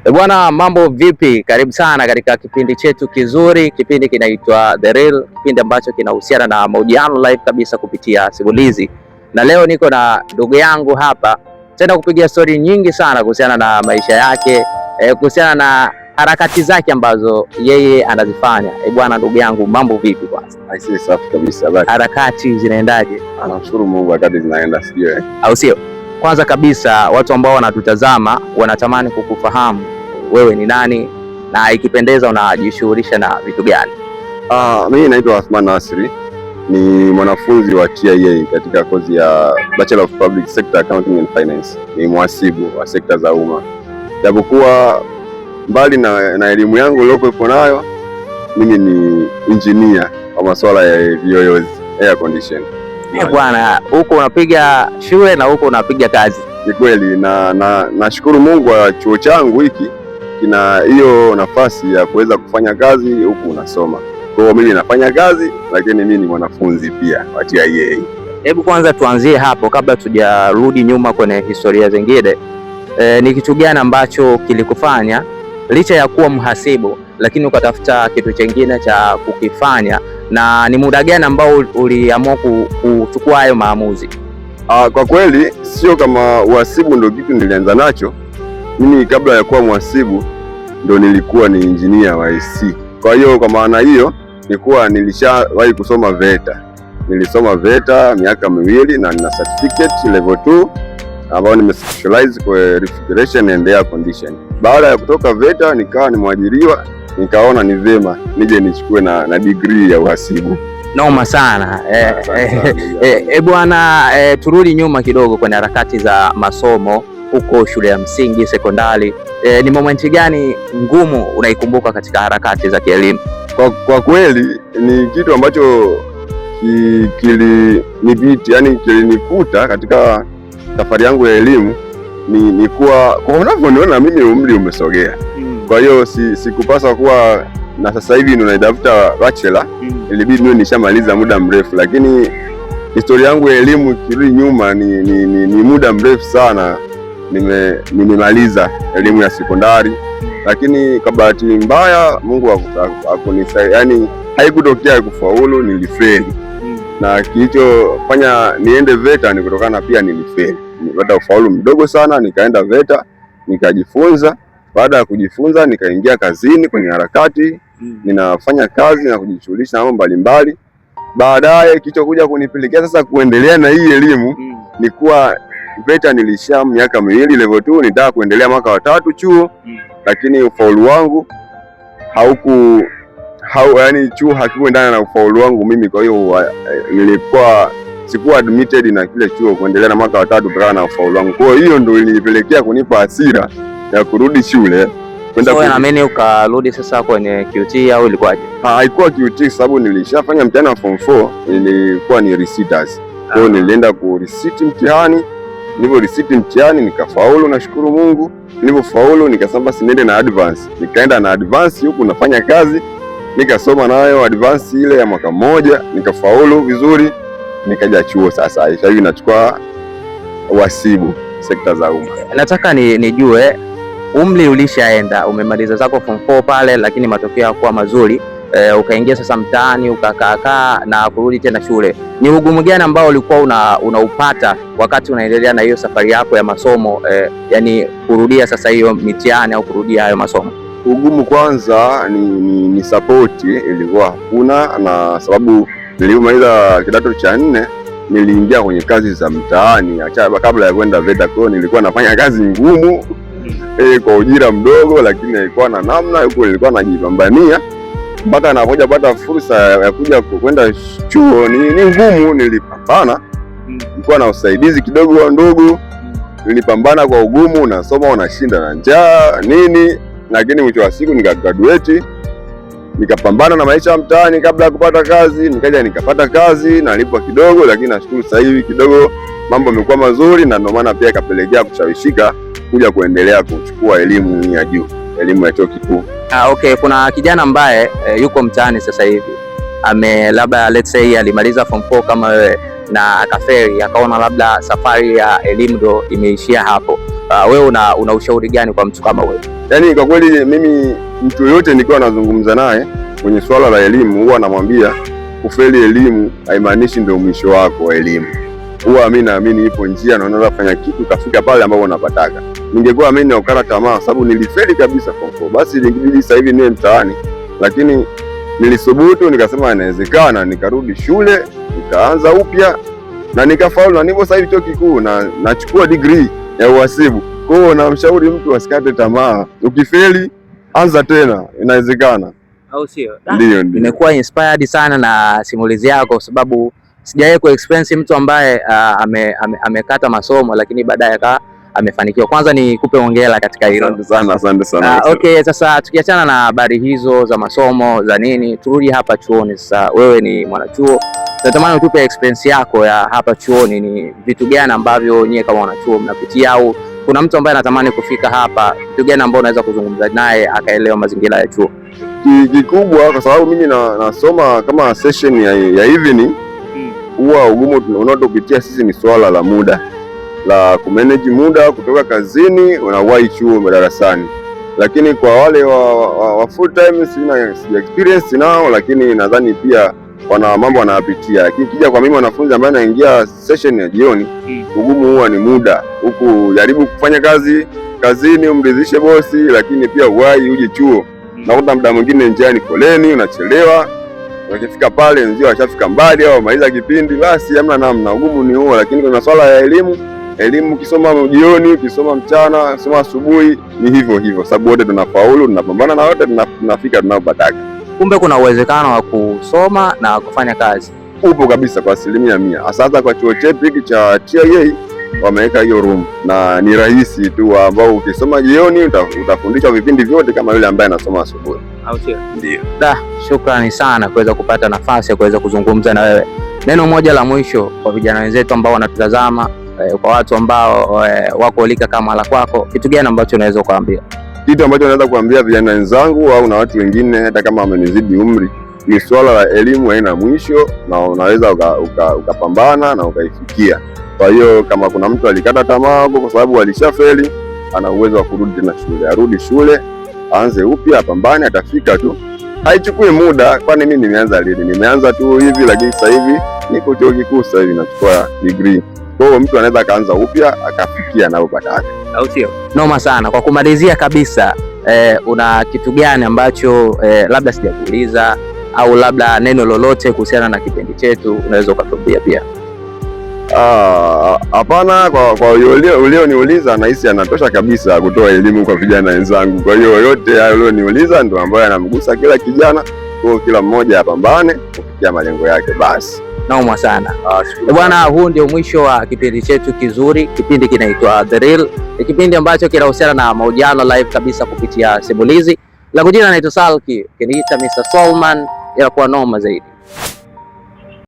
Bwana, mambo vipi? Karibu sana katika kipindi chetu kizuri. Kipindi kinaitwa The Real, kipindi ambacho kinahusiana na mahojiano live kabisa kupitia simulizi. Na leo niko na ndugu yangu hapa tena kupiga story nyingi sana kuhusiana na maisha yake, kuhusiana na harakati zake ambazo yeye anazifanya. Bwana, ndugu yangu, mambo vipi kwanza? Aisee, safi kabisa. Basi harakati zinaendaje? anashukuru Mungu, harakati zinaenda, sio au sio? Kwanza kabisa, watu ambao wanatutazama wanatamani kukufahamu wewe ni nani na ikipendeza unajishughulisha na vitu gani? Mimi naitwa Athman Nasri, ni mwanafunzi wa TIA katika kozi ya Bachelor of Public Sector Accounting and Finance. Ni mhasibu wa sekta za umma. Japokuwa mbali na elimu yangu niliyokuwa nayo, mimi ni engineer kwa masuala ya viyoyozi, air condition. Bwana, huko unapiga shule na huko unapiga kazi. Ni kweli, na nashukuru Mungu wa chuo changu hiki kina hiyo nafasi ya kuweza kufanya kazi huku unasoma. Kwa hiyo mimi nafanya kazi, lakini mimi ni mwanafunzi pia wa TIA. Hebu kwanza tuanzie hapo kabla tujarudi nyuma kwenye historia zingine. Ni kitu gani ambacho kilikufanya licha ya kuwa mhasibu lakini ukatafuta kitu chengine cha kukifanya, na ni muda gani ambao uliamua kuchukua hayo maamuzi? Kwa kweli sio kama uhasibu ndio kitu nilianza nacho. Mimi kabla ya kuwa mhasibu ndo nilikuwa ni engineer wa AC. Kwa hiyo kwa maana hiyo nilishawahi kusoma VETA. Nilisoma VETA miaka miwili na nina certificate level 2 ambao nimespecialize kwa refrigeration and air condition. Baada ya kutoka VETA nikawa nimwajiriwa, nikaona ni vema nije nichukue na degree ya uhasibu. Noma sana. Bwana, turudi nyuma kidogo kwenye harakati za masomo huko shule ya msingi, sekondari. Ni momenti gani ngumu unaikumbuka katika harakati za kielimu? Kwa kweli ni kitu ambacho kilinikuta katika safari yangu ya elimu, ni kuwa kwa unavyoniona mimi umri umesogea. Kwa hiyo sikupaswa kuwa na sasa hivi ninaitafuta bachelor. Ilibidi mimi nishamaliza muda mrefu, lakini historia yangu ya elimu kirudi nyuma ni muda mrefu sana. Nimemaliza elimu ya sekondari, lakini kwa bahati mbaya Mungu hakunisaidia, yani haikutokea kufaulu, nilifeli. Na kilichofanya niende VETA ni kutokana pia nilifeli. Nilipata ufaulu mdogo sana, nikaenda VETA nikajifunza. Baada ya kujifunza nikaingia kazini kwenye harakati, ninafanya kazi na kujishughulisha na mambo mbalimbali. Baadaye kilichokuja kunipelekea sasa kuendelea na hii elimu ni kuwa VETA nilisha miaka miwili level 2, nitaka kuendelea mwaka wa 3 chuo, lakini ufaulu wangu yani chuo hakikuendana na ufaulu wangu mimi. Kwa hiyo sikuwa admitted na kile chuo kuendelea na mwaka wa 3 kutokana na ufaulu wangu. Kwa hiyo ndio ilinipelekea kunipa hasira ya kurudi shule kwenda. So naamini ukarudi sasa kwenye QT au ilikuwaje? Haikuwa QT sababu nilishafanya mtihani wa form 4, ilikuwa ni reciters. Kwa hiyo nilienda ku recite mtihani. Nilipo recite mtihani nikafaulu, nashukuru Mungu. Nilipofaulu nikasema niende na advance. Nikaenda na advance huku nafanya kazi, nikasoma nayo advance ile ya mwaka mmoja, nikafaulu vizuri, nikaja chuo sasa. Hivi nachukua uhasibu sekta za umma. Nataka nijue umri ulishaenda, umemaliza zako form 4 pale, lakini matokeo hayakuwa mazuri. Ukaingia sasa mtaani ukakaa na kurudi tena shule. Ni ugumu gani ambao ulikuwa unaupata wakati unaendelea na hiyo safari yako ya masomo, yani kurudia sasa hiyo mitihani au kurudia hayo masomo? Ugumu kwanza ni support ilikuwa hakuna, na sababu nilipomaliza kidato cha 4 niliingia kwenye kazi za mtaani kabla ya kwenda VETA. Kwa nilikuwa nafanya kazi ngumu kwa ujira mdogo, lakini ilikuwa na namna huko nilikuwa najipambania mpaka nakuja pata fursa ya kuja kwenda chuo. Ni ngumu, nilipambana. Nilikuwa na usaidizi kidogo wa ndugu, nilipambana kwa ugumu, nasoma unashinda na njaa nini, lakini mwisho wa siku nikagraduate, nikapambana na maisha ya mtaani kabla ya kupata kazi. Nikaja nikapata kazi, nalipwa kidogo, lakini nashukuru sasa hivi kidogo mambo yamekuwa mazuri, na ndio maana pia ikapelekea kushawishika kuja kuendelea kuchukua elimu ya juu, elimu ya chuo kikuu. Okay, kuna kijana ambaye yuko mtaani sasa hivi, labda let's say alimaliza form 4 kama wewe na akaferi, akaona labda safari ya elimu ndo imeishia hapo. wewe una ushauri gani kwa mtu kama wewe? Yaani kwa kweli mimi mtu yoyote nikiwa nazungumza naye kwenye swala la elimu huwa namwambia kufeli elimu haimaanishi ndio mwisho wako wa elimu. Huwa mimi naamini ipo njia na unaweza kufanya kitu kafika pale ambapo unapataka. Ningekuwa mimi naokana tamaa sababu nilifeli kabisa form 4. Basi ilibidi sasa hivi niwe mtaani. Lakini nilisubutu nikasema inawezekana, nikarudi shule, nikaanza upya na nikafaulu, na nipo sasa hivi chuo kikuu na nachukua degree ya uhasibu. Kwa hiyo namshauri mtu asikate tamaa. Ukifeli anza tena, inawezekana. Au sio? Ndio. Nimekuwa inspired sana na simulizi yako kwa sababu sijawahi ku experience mtu ambaye amekata masomo lakini baadaye amefanikiwa. Kwanza nikupe hongera katika hilo. Asante sana. Okay, sasa tukiachana na habari hizo za masomo za nini, turudi hapa chuoni sasa. Wewe ni mwanachuo, natamani utupe experience yako ya hapa chuoni. Ni vitu gani ambavyo nyie kama wanachuo mnapitia, au kuna mtu ambaye anatamani kufika hapa, vitu gani ambao unaweza kuzungumza naye akaelewa mazingira ya chuo? Kikubwa kwa sababu mimi nasoma kama session ya evening, huwa ugumu unaopitia sisi ni swala la muda, la kumanage muda kutoka kazini unawahi chuo madarasani. Lakini kwa wale wa full time sina experience nao, lakini nadhani pia wana mambo wanayapitia. Lakini kija kwa mimi wanafunzi ambao naingia session ya jioni, ugumu huwa ni muda, huku jaribu kufanya kazi kazini umridhishe bosi, lakini pia uwahi uje chuo. Nakuta muda mwingine njiani foleni, unachelewa. Ukifika pale nzio washafika mbali au maliza kipindi, basi hamna namna, ugumu ni huo. Lakini kwa masuala ya elimu ukisoma jioni, ukisoma mchana, ukisoma asubuhi, ni hivyo hivyo, sababu wote tunafaulu, tunapambana na wote tunafika tunapotaka. Kumbe kuna uwezekano wa kusoma na kufanya kazi. Upo kabisa kwa 100%. Sasa kwa chuo chetu hiki cha TIA wameweka hiyo room na ni rahisi tu, ambao ukisoma jioni utafundishwa vipindi vyote kama yule ambaye anasoma asubuhi. Au sio? Ndio. Shukrani sana kuweza kupata nafasi ya kuweza kuzungumza na wewe. Neno moja la mwisho kwa vijana wenzetu ambao wanatutazama, kwa watu ambao wako lika kama la kwako, kitu gani ambacho unaweza kuambia? Kitu ambacho naweza kuambia vijana wenzangu au na watu wengine hata kama wamenizidi umri, ni swala la elimu haina mwisho na unaweza ukapambana na ukaifikia. Kwa hiyo kama kuna mtu alikata tamaa kwa sababu alishafeli, ana uwezo wa kurudi tena shule. Arudi shule, aanze upya, apambane, atafika tu. Haichukui muda, kwani mimi nimeanza lini? Nimeanza tu hivi, lakini sasa hivi niko chuo kikuu, sasa hivi nachukua degree. Kwa hiyo mtu anaweza akaanza upya akafikia anapotaka. Au sio? Noma sana. Kwa kumalizia kabisa, una kitu gani ambacho labda sijakuuliza, au labda neno lolote kuhusiana na kipindi chetu unaweza ukatuambia pia? Hapana, kwa ulioniuliza nahisi anatosha kabisa kutoa elimu kwa vijana wenzangu. Kwa hiyo yote hayo ulioniuliza ndio ambayo yanamgusa kila kijana, kwa kila mmoja apambane kufikia malengo yake basi. Naomba sana. Bwana, huu ndio mwisho wa kipindi chetu kizuri. Kipindi kinaitwa The Real. Ni kipindi ambacho kinahusiana na mahojiano live kabisa kupitia simulizi. La kujina naitwa Salki, kiniita Mr. Solman, inakuwa noma zaidi.